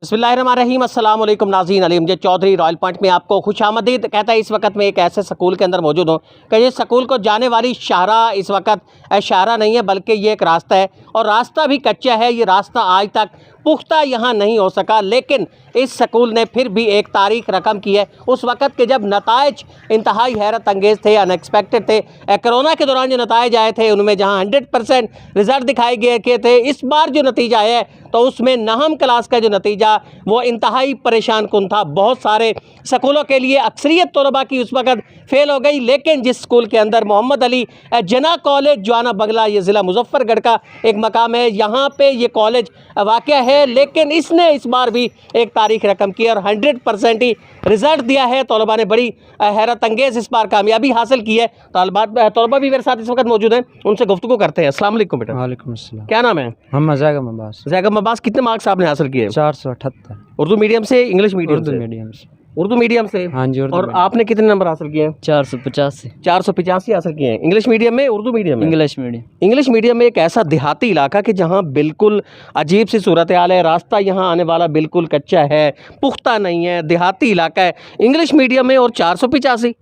बिस्मिल्लाहिर्रहमानिर्रहीम अस्सलाम वालेकुम नाज़रीन। अली अमजद चौधरी रॉयल पॉइंट में आपको खुशामदीद कहता है। इस वक्त मैं एक ऐसे स्कूल के अंदर मौजूद हूँ कि ये स्कूल को जाने वाली शाहरा इस वक्त शाहरा नहीं है बल्कि ये एक रास्ता है और रास्ता भी कच्चा है। ये रास्ता आज तक पुख्ता यहाँ नहीं हो सका, लेकिन इस स्कूल ने फिर भी एक तारीख रकम की है। उस वक़्त के जब नताइज इंतहाई हैरत अंगेज़ थे, अनएक्सपेक्टेड थे। कोरोना के दौरान जो नताइज आए थे उनमें जहाँ 100% रिज़ल्ट दिखाए गए के थे, इस बार जो नतीजा है तो उसमें नहम क्लास का जो नतीजा वो इंतहाई परेशान कुन था। बहुत सारे स्कूलों के लिए अक्सरियत तलबा की उस वक़्त फ़ेल हो गई, लेकिन जिस स्कूल के अंदर मोहम्मद अली जना कॉलेज जवाना बंगला, ये ज़िला मुजफ्फरगढ़ का एक मकाम है, यहाँ पे ये कॉलेज वाक़ है, लेकिन इसने इस बार भी एक तारीख रकम की और 100% ही रिज़ल्ट दिया है। तलबा ने बड़ी हैरत अंगेज़ इस बार कामयाबी हासिल की है। तलबा भी मेरे साथ इस वक्त मौजूद हैं, उनसे गुफ्तगू करते हैं। अस्सलाम वालेकुम बेटा। वालेकुम अस्सलाम। क्या नाम है? मोहम्मद ज़ैगम अब्बास। ज़ैगम अब्बास, कितने मार्क्स आपने हासिल किए? 478। उर्दू मीडियम से, इंग्लिश मीडियम उर्दू से? मीडियम से। उर्दू मीडियम से। हाँ जी, उर्दू और मीडियम। आपने कितने नंबर हासिल किए हैं? 485। 485 हासिल किए हैं। इंग्लिश मीडियम में, उर्दू मीडियम में? English medium. इंग्लिश मीडियम में एक ऐसा देहाती इलाका कि जहाँ बिल्कुल अजीब सी सूरत हाल है। रास्ता यहाँ आने वाला बिल्कुल कच्चा है, पुख्ता नहीं है, देहाती इलाका है। इंग्लिश मीडियम में और 485।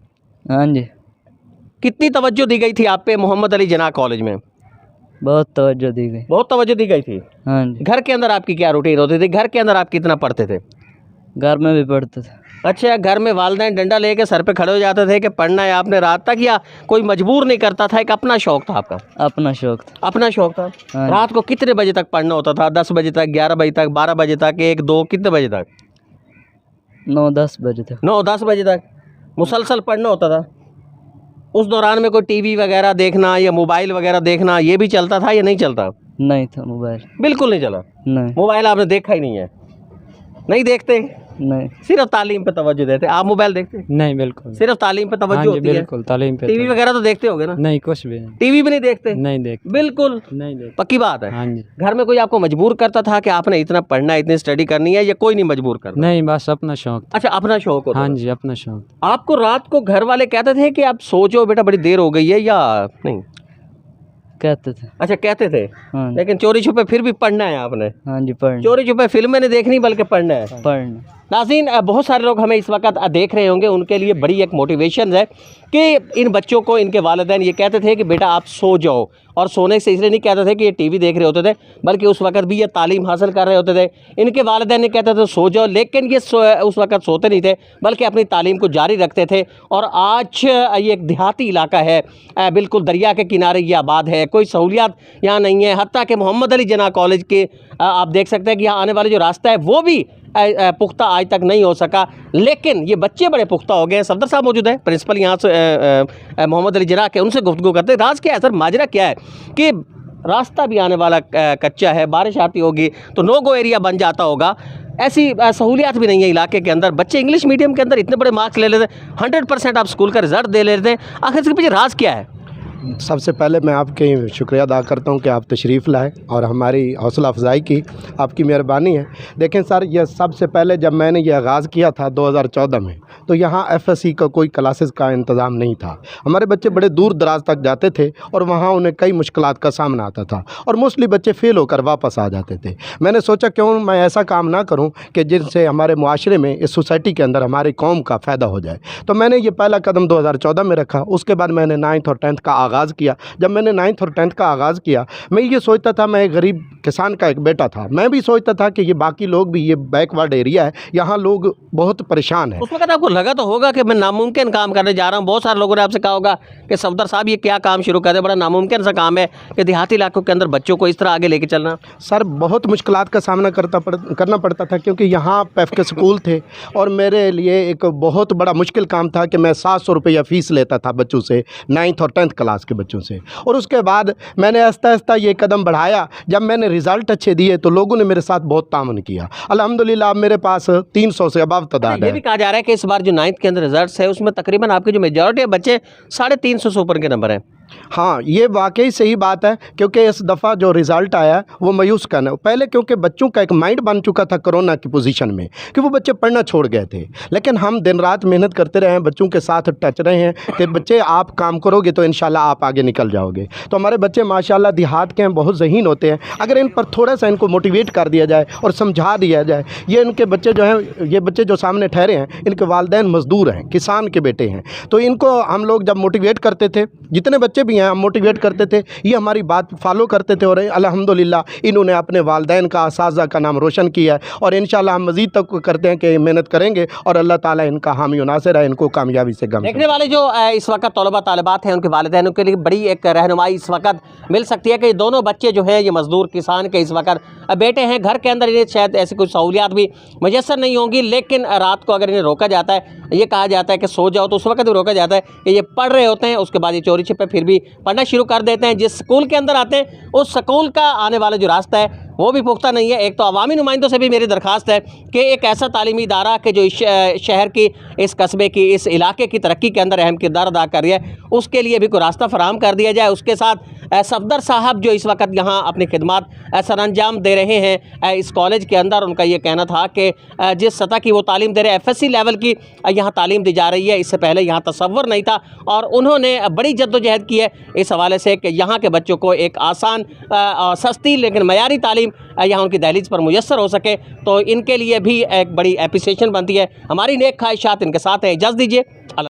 हाँ जी, कितनी तवज्जो दी गई थी आप पे मोहम्मद अली जना कॉलेज में? बहुत तवज्जो दी गई। बहुत तवज्जो दी गई थी। हाँ जी, घर के अंदर आपकी क्या रूटीन होती थी? घर के अंदर आप कितना पढ़ते थे? घर में भी पढ़ते थे। अच्छा, घर में वालिदैन डंडा लेके सर पे खड़े हो जाते थे कि पढ़ना है आपने रात तक, या कोई मजबूर नहीं करता था? एक अपना शौक था आपका? अपना शौक था। अपना शौक था। हाँ। रात को कितने बजे तक पढ़ना होता था? 10 बजे तक, 11 बजे तक, 12 बजे तक, 1, 2, कितने बजे तक? 9-10 बजे तक। 9-10 बजे तक मुसलसल पढ़ना होता था। उस दौरान में कोई टीवी वगैरह देखना या मोबाइल वगैरह देखना ये भी चलता था या नहीं चलता? नहीं था मोबाइल। बिल्कुल नहीं चला। नहीं। मोबाइल आपने देखा ही नहीं है? नहीं देखते, नहीं। सिर्फ तालीम पे तवज्जो देते। आप मोबाइल देखते? नहीं, बिल्कुल। सिर्फ तालीम पे हाँ तवज्जो जी, होती है? बिल्कुल तालीम पे। टीवी वगैरह तो देखते होगे ना? नहीं, कुछ भी नहीं। टीवी भी नहीं देखते? नहीं देखते। बिल्कुल नहीं देखते। पक्की बात है। हाँ जी। घर में कोई आपको मजबूर करता था कि आपने इतना पढ़ना है, इतनी स्टडी करनी है, या कोई नहीं मजबूर करता? नहीं, बस अपना शौक था। अच्छा, अपना शौक होता हाँ था। जी, अपना शौक। आपको रात को घर वाले कहते थे कि आप सो जाओ बेटा, बड़ी देर हो गई है, या नहीं? कहते थे। अच्छा, कहते थे। हाँ जी। लेकिन चोरी छुपे फिर भी पढ़ना है आपने? हाँ जी, पढ़ना। चोरी छुपे फिल्में नहीं देखनी बल्कि पढ़ना है। पढ़ना। नाज़रीन, बहुत सारे लोग हमें इस वक्त देख रहे होंगे, उनके लिए बड़ी एक मोटिवेशन है कि इन बच्चों को इनके वालिदैन ये कहते थे कि बेटा आप सो जाओ, और सोने से इसलिए नहीं कहते थे कि ये टीवी देख रहे होते थे, बल्कि उस वक्त भी ये तालीम हासिल कर रहे होते थे। इनके वालिदैन ने कहते थे सो जाओ, लेकिन ये उस वक्त सोते नहीं थे बल्कि अपनी तालीम को जारी रखते थे। और आज ये एक देहाती इलाका है, बिल्कुल दरिया के किनारे ये आबाद है, कोई सहूलियात यहाँ नहीं है। हत्ता कि मोहम्मद अली जना कॉलेज के आप देख सकते हैं कि यहाँ आने वाले जो रास्ता है वो भी पुख्ता आज तक नहीं हो सका, लेकिन ये बच्चे बड़े पुख्ता हो गए हैं। सफदर साहब मौजूद हैं, प्रिंसिपल यहाँ से मोहम्मद अली जना के, उनसे गुफ्तगू करते हैं। राज क्या है सर, माजरा क्या है कि रास्ता भी आने वाला कच्चा है, बारिश आती होगी तो नो गो एरिया बन जाता होगा, ऐसी सहूलियात भी नहीं है इलाके के अंदर। बच्चे इंग्लिश मीडियम के अंदर इतने बड़े मार्क्स ले लेते हैं, 100% आप स्कूल का रिजल्ट दे लेते हैं, आखिर इसके पीछे राज क्या है? सबसे पहले मैं आपके शुक्रिया अदा करता हूं कि आप तशरीफ़ लाए और हमारी हौसला अफजाई की, आपकी मेहरबानी है। देखें सर, यह सबसे पहले जब मैंने ये आगाज़ किया था 2014 में, तो यहाँ एफएससी का कोई क्लासेस का इंतज़ाम नहीं था। हमारे बच्चे बड़े दूर दराज तक जाते थे और वहाँ उन्हें कई मुश्किलात का सामना आता था और मोस्टली बच्चे फ़ेल होकर वापस आ जाते थे। मैंने सोचा क्यों मैं ऐसा काम ना करूँ कि जिनसे हमारे मुआशरे में, इस सोसाइटी के अंदर हमारी कौम का फ़ायदा हो जाए। तो मैंने ये पहला कदम 2014 में रखा। उसके बाद मैंने 9th और 10th का आगाज़ किया। जब मैंने 9th और 10th का आगाज़ किया, मैं ये सोचता था, मैं एक गरीब किसान का एक बेटा था, मैं भी सोचता था कि ये बाकी लोग भी, ये बैकवर्ड एरिया है, यहाँ लोग बहुत परेशान हैं। उस वक्त आपको लगा तो होगा कि मैं नामुमकिन काम करने जा रहा हूँ। बहुत सारे लोगों ने आपसे कहा होगा कि सफदर साहब ये क्या काम शुरू कर दे, बड़ा नामुमकिन सा काम है कि देहाती इलाकों के अंदर बच्चों को इस तरह आगे लेके चलना। सर, बहुत मुश्किलात का सामना करना पड़ता था, क्योंकि यहाँ पैफ के स्कूल थे और मेरे लिए एक बहुत बड़ा मुश्किल काम था कि मैं 700 रुपया फ़ीस लेता था बच्चों से, 9th और 10th क्लास के बच्चों से। और उसके बाद मैंने आहिस्ता आहिस्ता ये कदम बढ़ाया। जब मैंने रिज़ल्ट अच्छे दिए तो लोगों ने मेरे साथ बहुत तामुन किया। अल्हम्दुलिल्लाह, अब मेरे पास 300 से अबव तादाद ये है। भी कहा जा रहा है कि इस बार जो 9th के अंदर रिजल्ट्स है उसमें तकरीबन आपके जो मेजॉरिटी है बच्चे 350 से ऊपर के नंबर हैं। हाँ, ये वाक़ई सही बात है, क्योंकि इस दफ़ा जो रिज़ल्ट आया वो मायूस करना पहले, क्योंकि बच्चों का एक माइंड बन चुका था कोरोना की पोजीशन में कि वो बच्चे पढ़ना छोड़ गए थे। लेकिन हम दिन रात मेहनत करते रहे हैं, बच्चों के साथ टच रहे हैं कि बच्चे आप काम करोगे तो इंशाल्लाह आप आगे निकल जाओगे। तो हमारे बच्चे माशाल्लाह देहात के हैं, बहुत ज़हीन होते हैं। अगर इन पर थोड़ा-सा इनको मोटिवेट कर दिया जाए और समझा दिया जाए, ये इनके बच्चे जो हैं, ये बच्चे जो सामने ठहरे हैं, इनके वालिदैन मज़दूर हैं, किसान के बेटे हैं। तो इनको हम लोग जब मोटिवेट करते थे, जितने बच्चे भी हैं हम मोटिवेट करते थे, ये हमारी बात फॉलो करते थे और अल्हम्दुलिल्लाह इन्होंने अपने वालिदैन का, असातिज़ा का नाम रोशन किया है। और इंशाल्लाह हम मज़ीद तक करते हैं कि मेहनत करेंगे और अल्लाह ताला इनका हामी व नासिर है, इनको कामयाबी से गम। देखने वाले जो इस वक्त तलबा तालिबात हैं, उनके वालिदैन के लिए बड़ी एक रहनुमाई इस वक्त मिल सकती है कि दोनों बच्चे जो हैं ये मज़दूर किसान के इस वक्त बेटे हैं। घर के अंदर इन्हें शायद ऐसी कोई सहूलियात भी मुयस्सर नहीं होंगी, लेकिन रात को अगर इन्हें रोका जाता है, ये कहा जाता है कि सो जाओ, तो उस वक्त भी रोका जाता है कि ये पढ़ रहे होते हैं। उसके बाद ये चोरी छिपे फिर भी पढ़ना शुरू कर देते हैं। जिस स्कूल के अंदर आते हैं उस स्कूल का आने वाला जो रास्ता है वो भी पुख्ता नहीं है। एक तो अवामी नुमाइंदों से भी मेरी दरख्वास्त है कि एक ऐसा तालीमी इदारा कि जो इस शहर की, इस कस्बे की, इस इलाके की तरक्की के अंदर अहम किरदार अदा कर रही है, उसके लिए भी कोई रास्ता फराहम कर दिया जाए। उसके साथ सफदर साहब जो इस वक्त यहाँ अपनी खिदमत सर अंजाम दे रहे हैं इस कॉलेज के अंदर, उनका ये कहना था कि जिस सतह की वो तालीम दे रहे हैं, FSC लेवल की यहाँ तालीम दी जा रही है। इससे पहले यहाँ तसव्वुर नहीं था और उन्होंने बड़ी जद्दोजहद की है इस हवाले से कि यहाँ के बच्चों को एक आसान सस्ती लेकिन मयारी तालीम यहाँ उनकी दहलीज पर मुयस्सर हो सके। तो इनके लिए भी एक बड़ी एप्रिसिएशन बनती है। हमारी नेक ख्वाहिशात इनके साथ है। इजाज़त दीजिए।